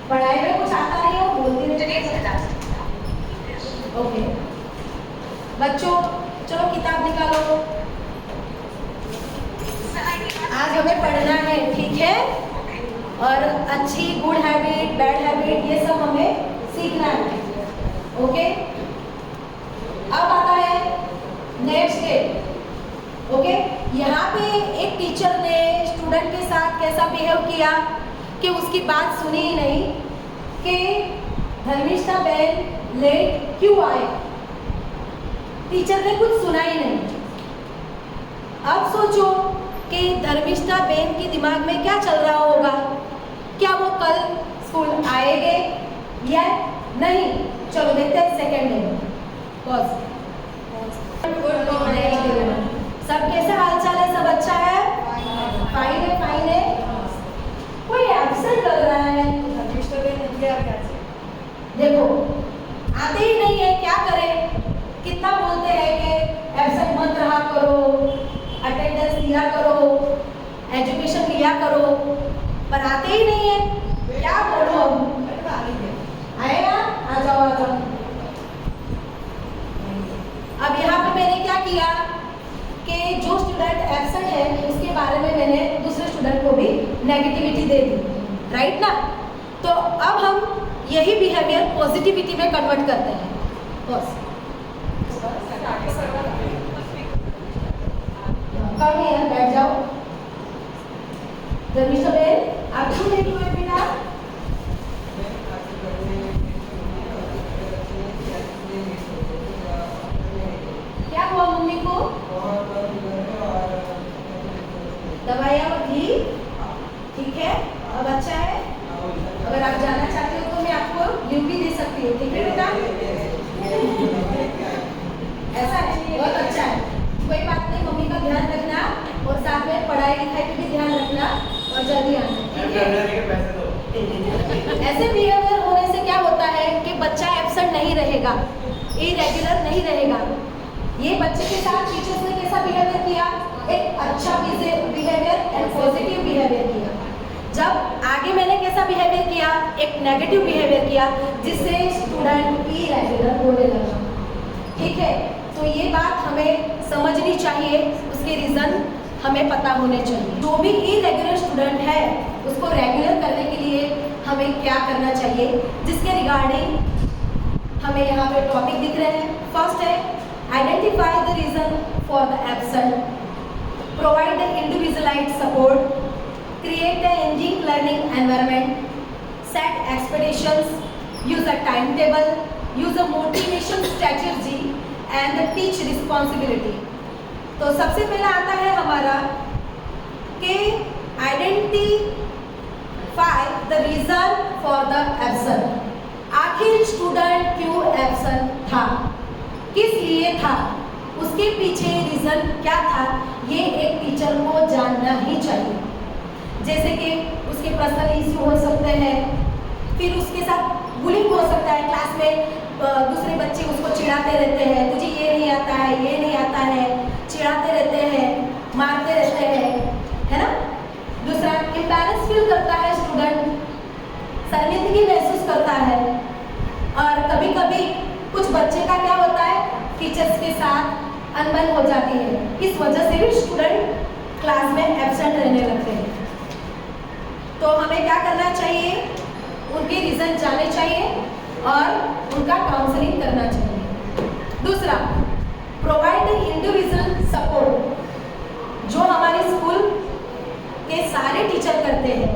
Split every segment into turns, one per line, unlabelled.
पढ़ाई में कुछ आता नहीं हो बोलती नहीं। ओके बच्चों चलो किताब निकालो, आज हमें पढ़ना है, ठीक है? और अच्छी गुड हैबिट बैड हैबिट ये सब हमें सीखना है। ओके अब आता है नेक्स्ट डे। ओके यहाँ पे एक टीचर ने स्टूडेंट के साथ कैसा बिहेव किया कि उसकी बात सुनी ही नहीं कि धर्मिष्ठा बहन लेट क्यों आए, टीचर ने कुछ सुना ही नहीं। अब सोचो कि धर्मिष्ठा बहन के दिमाग में क्या चल रहा होगा, क्या वो कल स्कूल आएंगे या नहीं? चलो देखते हैं second day. Pause. Good morning, सब कैसे हाल चाल है? सब अच्छा है? फाइन है, फाइन है। कोई एब्सेंट लग रहा है। देखो आते ही नहीं है, क्या करें? कितना बोलते हैं कि एब्सेंट मत रहा करो, अटेंडेंस लिया करो, एजुकेशन लिया करो, पर आते ही नहीं है। क्या बोलो? आएगा? आ जाओ आ जाओ। अब यहाँ पे मैंने क्या किया कि जो स्टूडेंट एब्सेंट है उसके बारे में मैंने दूसरे स्टूडेंट को भी नेगेटिविटी दे दी, राइट ना? तो अब हम यही बिहेवियर पॉजिटिविटी में कन्वर्ट करते हैं। बस कम है, बैठ जाओ। धर्मिष्ठा बहन आप क्यों नहीं हुए बेटा? क्या हुआ मम्मी को? दवाइयाँ दी, ठीक है? अब अच्छा है? अगर आप जाना चाहते हो तो मैं आपको लीव भी दे सकती हूँ, ठीक है बेटा? ऐसा है, बहुत अच्छा है। कोई बात नहीं, मम्मी का ध्यान रखना और साथ में पढ़ाई लिखाई पे भी ध्यान रखना और जल्दी आना। ऐसे बिहेवियर होने से क्या होता है कि बच्चा एब्सेंट नहीं रहेगा, इरेगुलर नहीं रहेगा। ये बच्चे के साथ टीचर्स ने कैसा बिहेवियर किया? एक अच्छा बिहेवियर एंड पॉजिटिव बिहेवियर किया। जब आगे मैंने कैसा बिहेवियर किया? एक नेगेटिव बिहेवियर किया, जिससे स्टूडेंट इरेगुलर होने लगा, ठीक है? तो ये बात हमें समझनी चाहिए, उसके रीज़न हमें पता होने चाहिए। जो भी इरेगुलर स्टूडेंट है उसको रेगुलर करने के लिए हमें क्या करना चाहिए, जिसके रिगार्डिंग हमें यहाँ पे टॉपिक दिख रहे हैं। फर्स्ट है identify the reason for the absent, provide the individualised support, create an engaging learning environment, set expectations, use a timetable, use a motivation strategy and teach responsibility। तो सबसे पहला आता है हमारा कि identify the reason for the absent। आखिर student क्यों absent था, किस लिए था, उसके पीछे रीज़न क्या था, ये एक टीचर को जानना ही चाहिए। जैसे कि उसके पर्सनल इश्यू हो सकते हैं, फिर उसके साथ बुलिंग हो सकता है, क्लास में दूसरे बच्चे उसको चिढ़ाते रहते हैं, तुझे ये नहीं आता है, ये नहीं आता है, चिढ़ाते रहते हैं, मारते रहते हैं, है ना? दूसरा इम्बैरेंस फील करता है स्टूडेंट, शर्मिंदगी महसूस करता है। और कभी कभी कुछ बच्चे का क्या होता है, टीचर्स के साथ अनबन हो जाती है, इस वजह से भी स्टूडेंट क्लास में एब्सेंट रहने लगते हैं। तो हमें क्या करना चाहिए? उनके रीज़न जानने चाहिए और उनका काउंसलिंग करना चाहिए। दूसरा प्रोवाइड इंडिविजुअल सपोर्ट, जो हमारे स्कूल के सारे टीचर करते हैं।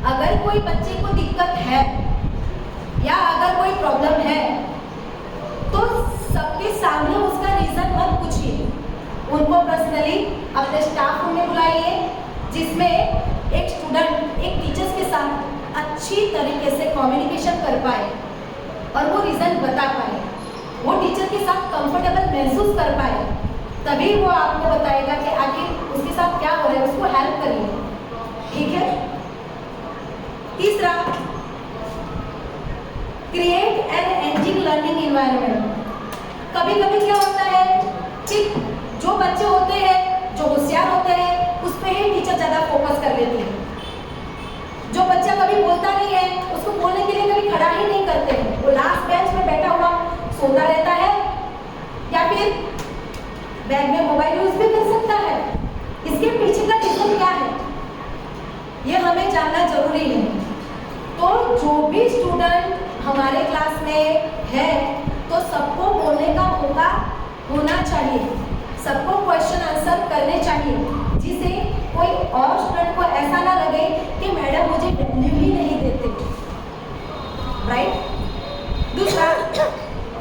अगर कोई बच्चे को दिक्कत है या अगर कोई प्रॉब्लम है तो सबके सामने उसका रीज़न मत पूछिए, उनको पर्सनली अपने स्टाफ रूम में बुलाइए, जिसमें एक स्टूडेंट एक टीचर्स के साथ अच्छी तरीके से कम्युनिकेशन कर पाए और वो रीज़न बता पाए, वो टीचर के साथ कंफर्टेबल महसूस कर पाए, तभी वो आपको बताएगा कि आखिर उसके साथ क्या हो रहा है, उसको हेल्प करिए, ठीक है? तीसरा क्रिएट एन एंजिंग लर्निंग इन्वायरमेंट। कभी कभी क्या होता है कि जो बच्चे होते हैं, जो होशियार होते हैं, उस पर ही टीचर ज़्यादा फोकस कर लेती है। जो बच्चा कभी बोलता नहीं है उसको बोलने के लिए कभी खड़ा ही नहीं करते हैं, वो लास्ट बेंच में बैठा हुआ सोता रहता है या फिर बैग में मोबाइल यूज भी कर सकता है। इसके पीछे का रीजन क्या है ये हमें जानना जरूरी है। तो जो भी स्टूडेंट हमारे क्लास में है तो सबको बोलने का मौका होना चाहिए, सबको क्वेश्चन आंसर करने चाहिए, जिससे कोई और स्टूडेंट को ऐसा ना लगे कि मैडम मुझे वैल्यू ही नहीं देते। राइट। दूसरा,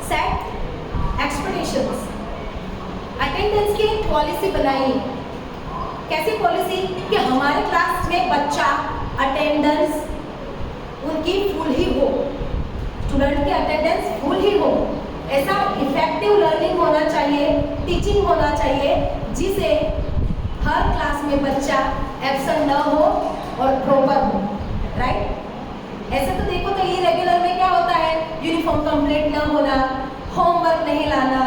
सेट एक्सपेक्टेशंस। अटेंडेंस की एक पॉलिसी बनाइए। कैसी पॉलिसी कि हमारे क्लास में बच्चा अटेंडेंस उनकी फुल ही हो, स्टूडेंट की अटेंडेंस फुल ही हो। ऐसा इफेक्टिव लर्निंग होना चाहिए, टीचिंग होना चाहिए, जिसे हर क्लास में बच्चा एब्सेंट न हो और प्रॉपर हो। राइट। ऐसे तो देखो तो इरेगुलर में क्या होता है, यूनिफॉर्म कंप्लीट न होना, होमवर्क नहीं लाना,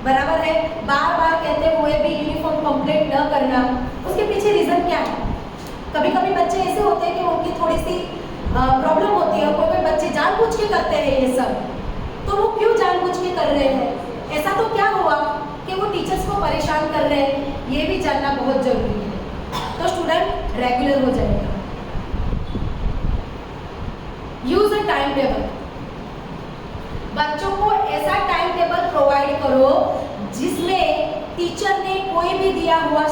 बराबर है, बार बार कहते हुए भी यूनिफॉर्म कंप्लीट न करना। उसके पीछे रीजन क्या है? कभी कभी बच्चे ऐसे होते हैं कि उनकी थोड़ी सी प्रॉब्लम होती है, कोई बच्चे जानबूझ के करते हैं ये सब। तो वो क्यों जानबूझ के कर रहे हैं, ऐसा तो क्या हुआ कि वो टीचर्स को परेशान कर रहे हैं, ये भी जानना बहुत जरूरी है। तो स्टूडेंट रेगुलर हो जाएगा। Use a time table. बच्चों को ऐसा टाइम टेबल प्रोवाइड करो जिसमें टीचर ने कोई भी दिया हुआ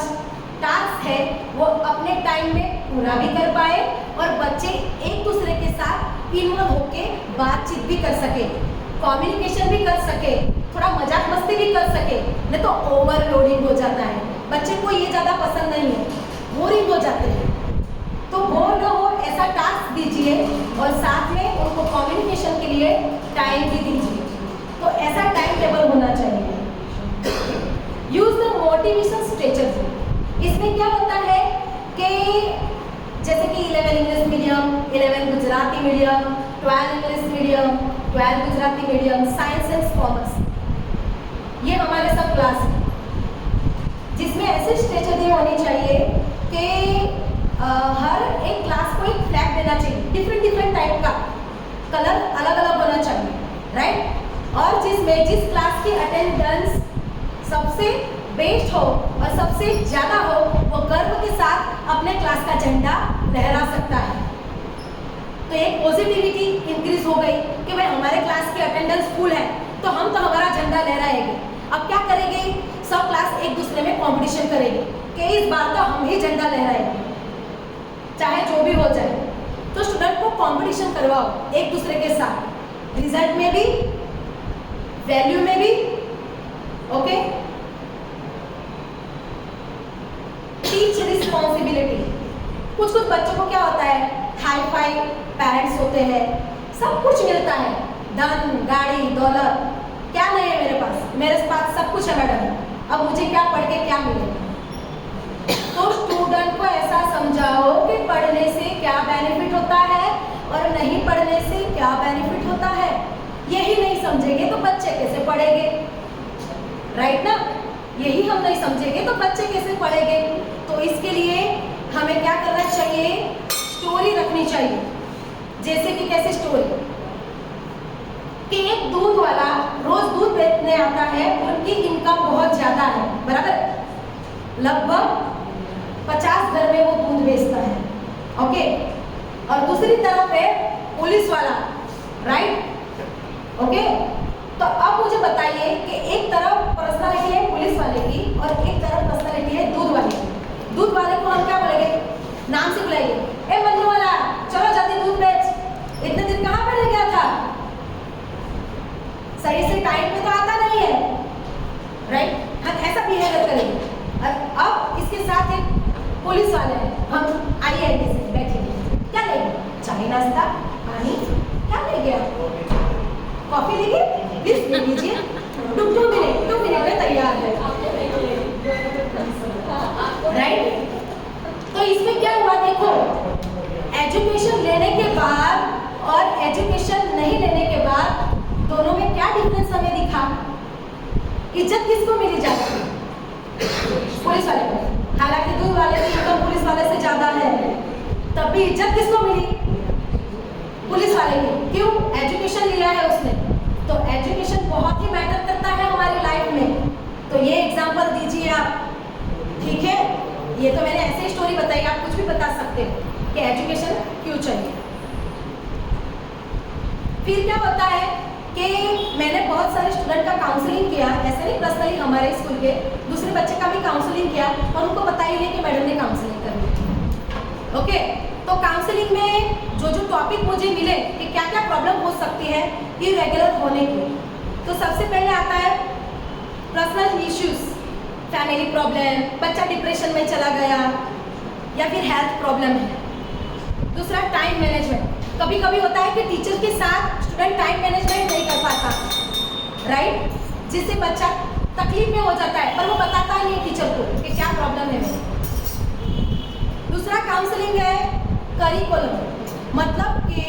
टास्क है वो अपने टाइम में पूरा भी कर पाए और बच्चे एक दूसरे के साथ इन्वॉल्व होके बातचीत भी कर सके, कम्युनिकेशन भी कर सके, थोड़ा मजाक मस्ती भी कर सके। नहीं तो ओवरलोडिंग हो जाता है, बच्चे को ये ज़्यादा पसंद नहीं है, बोरिंग हो जाते हैं। तो बोर न हो ऐसा टास्क दीजिए और साथ में उनको कम्युनिकेशन के लिए टाइम भी दीजिए। तो ऐसा टाइम टेबल होना चाहिए। Use the motivation strategy. इसमें क्या होता है कि जैसे कि 11 English medium, 11 Gujarati medium, 12 English medium, 12 Gujarati medium, science and commerce, ये हमारे सब क्लास है, जिसमें ऐसी स्ट्रेटजी होनी चाहिए कि हर एक क्लास को एक फ्लैग देना चाहिए, डिफरेंट टाइप का, कलर अलग अलग होना चाहिए। राइट। और जिसमें जिस क्लास की अटेंडेंस सबसे बेस्ट हो और सबसे ज़्यादा हो वो गर्व के साथ अपने क्लास का झंडा लहरा सकता है। तो एक पॉजिटिविटी इंक्रीज हो गई कि भाई हमारे क्लास की अटेंडेंस फुल है तो हम तो हमारा झंडा लहराएंगे। अब क्या करेंगे, सब क्लास एक दूसरे में कंपटीशन करेंगे कि इस बार तो हम ही झंडा लहराएंगे, चाहे जो भी हो जाए। तो स्टूडेंट को कंपटीशन करवाओ एक दूसरे के साथ, रिजल्ट में भी, वैल्यू में भी। ओके। Teach responsibility. कुछ बच्चों को क्या होता है, हाई फाई पेरेंट्स होते हैं, सब कुछ मिलता है, धन गाड़ी दौलत, क्या नहीं है मेरे पास, मेरे पास सब कुछ है मैडम, अब मुझे क्या पढ़ के क्या मिलेगा। तो स्टूडेंट को ऐसा समझाओ कि पढ़ने से क्या बेनिफिट होता है और नहीं पढ़ने से क्या बेनिफिट होता है। यही नहीं समझेंगे तो बच्चे कैसे पढ़ेंगे, राइट ना। यही हम नहीं समझेंगे तो बच्चे कैसे पढ़ेंगे। तो इसके लिए हमें क्या करना चाहिए, स्टोरी रखनी चाहिए। जैसे कि कैसे स्टोरी कि एक दूध वाला रोज दूध बेचने आता है, उनकी इनकम बहुत ज्यादा है, बराबर, लगभग 50 घर में वो दूध बेचता है। ओके। और दूसरी तरफ है पुलिस वाला, राइट। ओके। तो अब मुझे बताइए कि एक तरफ पर्सनालिटी है पुलिस वाले की और एक तरफ पर्सनालिटी है दूध वाले की। दूध वाले को हम क्या बोलेंगे, नाम से बुलाइए, ए मन्नू वाला चलो जल्दी दूध बेच। इतने दिन कहाँ पे रह गया था, सही से टाइम पे तो आता नहीं है, राइट। हम ऐसा बिहेवियर करेंगे। और अब इसके साथ एक पुलिस वाले हैं, हम आइए से बैठिए, क्या लेंगे, चाय नाश्ता पानी, क्या लेंगे, कॉफी लेंगे, प्लीज ले लीजिए, 2 मिनट में तैयार है, राइट। तो इसमें क्या हुआ देखो, एजुकेशन लेने के बाद और एजुकेशन नहीं लेने के बाद दोनों में क्या डिफरेंस हमें दिखा। इज्जत किसको मिली जाती है, पुलिस वाले को, हालांकि दूध वाले की इनकम पुलिस वाले से ज्यादा है। तब भी इज्जत किसको मिली? पुलिस वाले की। क्यों? एजुकेशन लिया है उसने। तो एजुकेशन बहुत ही मैटर करता है हमारी लाइफ में। तो ये एग्जांपल दीजिए आप, ठीक है? ये तो मैंने ऐसे ही स्टोरी बताई, आप कुछ भी बता सकते हो कि एजुकेशन क्यों चाहिए। फिर क्या होता है कि मैंने बहुत सारे स्टूडेंट का काउंसलिंग किया, ऐसे नहीं पर्सनली, हमारे स्कूल के दूसरे बच्चे का भी काउंसलिंग किया और उनको पता ही नहीं कि मैडम ने काउंसलिंग करनी। ओके, तो काउंसलिंग में जो जो टॉपिक मुझे मिले कि क्या क्या प्रॉब्लम हो सकती है इरेगुलर होने की, तो सबसे पहले आता है पर्सनल इश्यूज, फैमिली प्रॉब्लम, बच्चा डिप्रेशन में चला गया या फिर हेल्थ प्रॉब्लम है। दूसरा टाइम मैनेजमेंट, कभी कभी होता है कि टीचर के साथ स्टूडेंट टाइम मैनेजमेंट नहीं कर पाता, राइट, जिससे बच्चा तकलीफ में हो जाता है पर वो बताता ही नहीं टीचर को कि क्या प्रॉब्लम है मेरे। दूसरा काउंसलिंग है करिकुलम, मतलब कि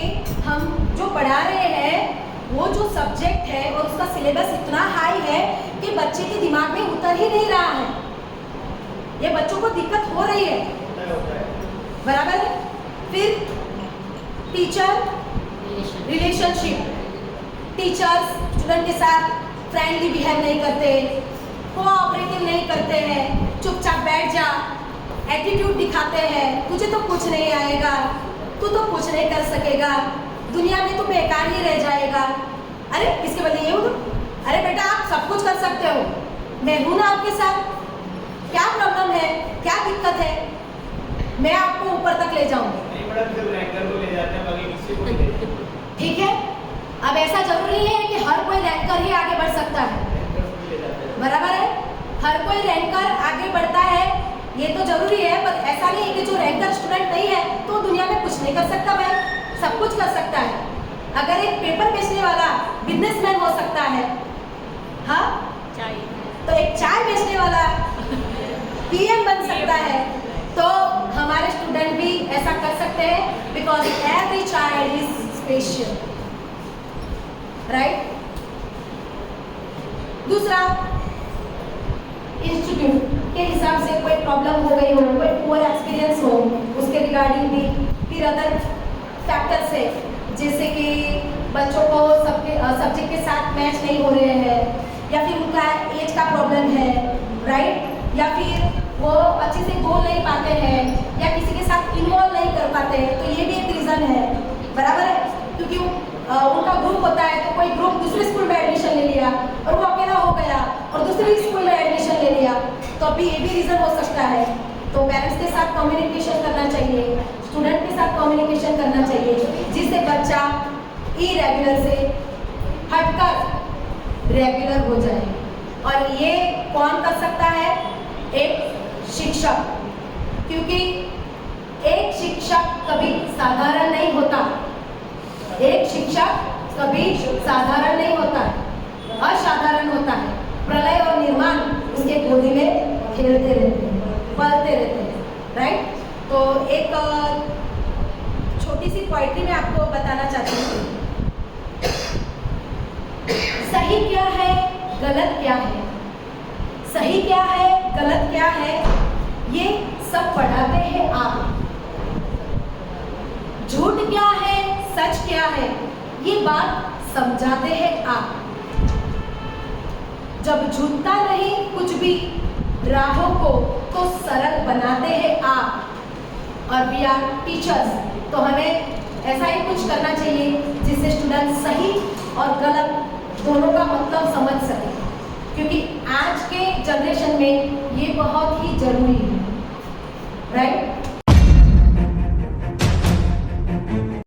हम जो पढ़ा रहे हैं वो जो सब्जेक्ट है और उसका सिलेबस इतना हाई है कि बच्चे के दिमाग में उतर ही नहीं रहा है, ये बच्चों को दिक्कत हो रही है, बराबर है। फिर टीचर रिलेशनशिप, टीचर्स स्टूडेंट के साथ फ्रेंडली बिहेव नहीं करते, कोऑपरेटिव नहीं करते हैं, चुपचाप बैठ जा, एटीट्यूड दिखाते हैं, तुझे तो कुछ नहीं आएगा, तू तो कुछ नहीं कर सकेगा, दुनिया में तू बेकार ही रह जाएगा। अरे किसके बदले ये हो तुम? अरे बेटा आप सब कुछ कर सकते हो, मैं हूं ना आपके साथ, क्या प्रॉब्लम है, क्या दिक्कत है, मैं आपको ऊपर तक ले जाऊंगी। ठीक है, अब ऐसा जरूरी है कि हर कोई रैंकर ही आगे बढ़ सकता है, बराबर है, हर कोई रैंकर आगे बढ़ता है ये तो जरूरी है, पर ऐसा नहीं है कि जो रैंकर स्टूडेंट नहीं है तो दुनिया में कुछ नहीं कर सकता भाई, सब कुछ कर सकता है। अगर एक पेपर बेचने वाला बिजनेसमैन हो सकता है, हाँ, तो एक चाय बेचने वाला पीएम बन सकता है, तो हमारे स्टूडेंट भी ऐसा कर सकते हैं, because every child is special, right. दूसरा, इंस्टीट्यूट के हिसाब से कोई प्रॉब्लम हो गई हो, कोई पुअर एक्सपीरियंस हो, उसके रिगार्डिंग भी फिर अदर फैक्टर्स है, जैसे कि बच्चों को सबके सब्जेक्ट के साथ मैच नहीं हो रहे हैं, या फिर उनका एज का प्रॉब्लम है, राइट, या फिर वो अच्छे से बोल नहीं पाते हैं या किसी के साथ इन्वॉल्व नहीं कर पाते हैं, तो ये भी एक रीज़न है, बराबर है, क्योंकि उनका ग्रुप होता है तो कोई ग्रुप दूसरे स्कूल में एडमिशन ले लिया और वो अकेला हो गया और दूसरे स्कूल में एडमिशन ले लिया, तो अभी ये भी रीज़न हो सकता है। तो पेरेंट्स के साथ कम्युनिकेशन करना चाहिए, स्टूडेंट के साथ कम्युनिकेशन करना चाहिए, जिससे बच्चा इरेगुलर से हटकर रेगुलर हो जाए। और ये कौन कर सकता है? एक शिक्षक, क्योंकि एक शिक्षक कभी साधारण नहीं होता, एक शिक्षक कभी साधारण नहीं होता, असाधारण होता है। प्रलय और निर्माण उसके गोदी में खेलते रहते हैं, पलते रहते हैं, राइट। तो एक छोटी सी पोइट्री में आपको बताना चाहती हूँ, सही क्या है गलत क्या है, सही क्या है गलत क्या है, ये सब पढ़ाते हैं आप। झूठ क्या है सच क्या है, ये बात समझाते हैं आप। जब झूठता नहीं कुछ भी राहों को तो सरल बनाते हैं आप। और वी आर टीचर्स, तो हमें ऐसा ही कुछ करना चाहिए जिससे स्टूडेंट सही और गलत दोनों का मतलब समझ सके, क्योंकि आज के जनरेशन में ये बहुत ही जरूरी है।